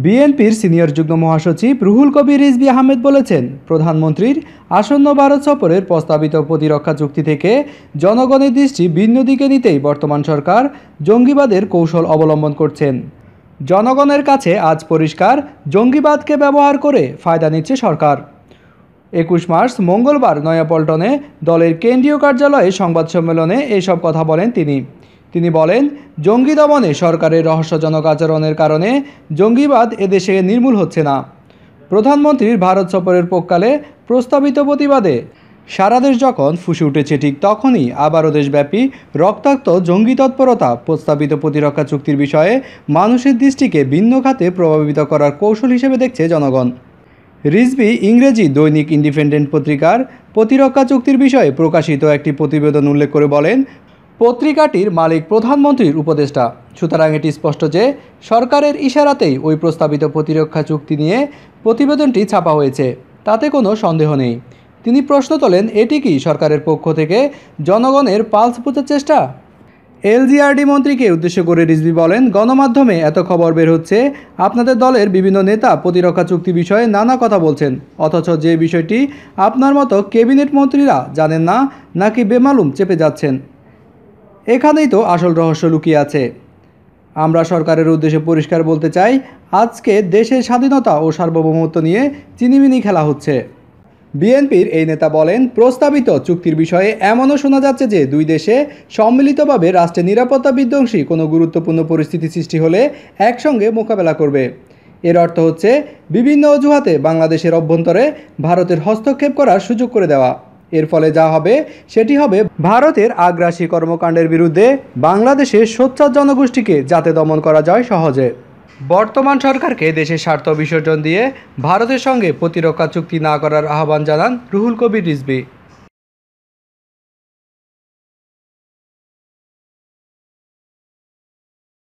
বিএনপির সিনিয়র যুগ্ম মহাসচিব রুহুল কবির রিজভী আহমেদ বলেছেন, প্রধানমন্ত্রীর আসন্ন ভারত সফরের প্রস্তাবিত প্রতিরক্ষা চুক্তি থেকে জনগণের দৃষ্টি ভিন্ন দিকে নিতেই বর্তমান সরকার জঙ্গিবাদের কৌশল অবলম্বন করছেন। জনগণের কাছে আজ পরিষ্কার, জঙ্গিবাদকে ব্যবহার করে ফায়দা নিচ্ছে সরকার। 21 মার্চ মঙ্গলবার নয়াপল্টনে দলের কেন্দ্রীয় কার্যালয়ে সংবাদ সম্মেলনে এসব কথা বলেন তিনি বলেন, জঙ্গি দমনে সরকারের রহস্যজনক আচরণের কারণে জঙ্গিবাদ এদেশে নির্মূল হচ্ছে না। প্রধানমন্ত্রীর ভারত সফরের পক্ষকালে প্রস্তাবিত প্রতিবাদে সারা দেশ যখন ফুঁসে উঠেছে, ঠিক তখনই আবারও দেশব্যাপী রক্তাক্ত জঙ্গি তৎপরতা প্রস্তাবিত প্রতিরক্ষা চুক্তির বিষয়ে মানুষের দৃষ্টিকে ভিন্ন খাতে প্রভাবিত করার কৌশল হিসেবে দেখছে জনগণ। রিজভী ইংরেজি দৈনিক ইন্ডিপেন্ডেন্ট পত্রিকার প্রতিরক্ষা চুক্তির বিষয়ে প্রকাশিত একটি প্রতিবেদন উল্লেখ করে বলেন, পত্রিকাটির মালিক প্রধানমন্ত্রীর উপদেষ্টা। সুতরাং এটি স্পষ্ট যে সরকারের ইশারাতেই ওই প্রস্তাবিত প্রতিরক্ষা চুক্তি নিয়ে প্রতিবেদনটি ছাপা হয়েছে, তাতে কোনো সন্দেহ নেই। তিনি প্রশ্ন তোলেন, এটি কি সরকারের পক্ষ থেকে জনগণের পালস বোঝার চেষ্টা? এলজিআরডি মন্ত্রীকে উদ্দেশ্য করে রিজভী বলেন, গণমাধ্যমে এত খবর বের হচ্ছে, আপনাদের দলের বিভিন্ন নেতা প্রতিরক্ষা চুক্তি বিষয়ে নানা কথা বলছেন, অথচ যে বিষয়টি আপনার মতো ক্যাবিনেট মন্ত্রীরা জানেন না, নাকি বেমালুম চেপে যাচ্ছেন। এখানেই তো আসল রহস্য লুকিয়ে আছে। আমরা সরকারের উদ্দেশ্যে পরিষ্কার বলতে চাই, আজকে দেশের স্বাধীনতা ও সার্বভৌমত্ব নিয়ে চিনিমিনি খেলা হচ্ছে। বিএনপির এই নেতা বলেন, প্রস্তাবিত চুক্তির বিষয়ে এমনও শোনা যাচ্ছে যে দুই দেশে সম্মিলিতভাবে রাষ্ট্রের নিরাপত্তা বিধ্বংসী কোনো গুরুত্বপূর্ণ পরিস্থিতি সৃষ্টি হলে একসঙ্গে মোকাবেলা করবে। এর অর্থ হচ্ছে বিভিন্ন অজুহাতে বাংলাদেশের অভ্যন্তরে ভারতের হস্তক্ষেপ করার সুযোগ করে দেওয়া। এর ফলে যা হবে সেটি হবে ভারতের আগ্রাসী কর্মকাণ্ডের বিরুদ্ধে বাংলাদেশের সোচ্চার জনগোষ্ঠীকে যাতে দমন করা যায় সহজে। বর্তমান সরকারকে দেশের স্বার্থ বিসর্জন দিয়ে ভারতের সঙ্গে প্রতিরক্ষা চুক্তি না করার আহ্বান জানান রুহুল কবির রিজভী।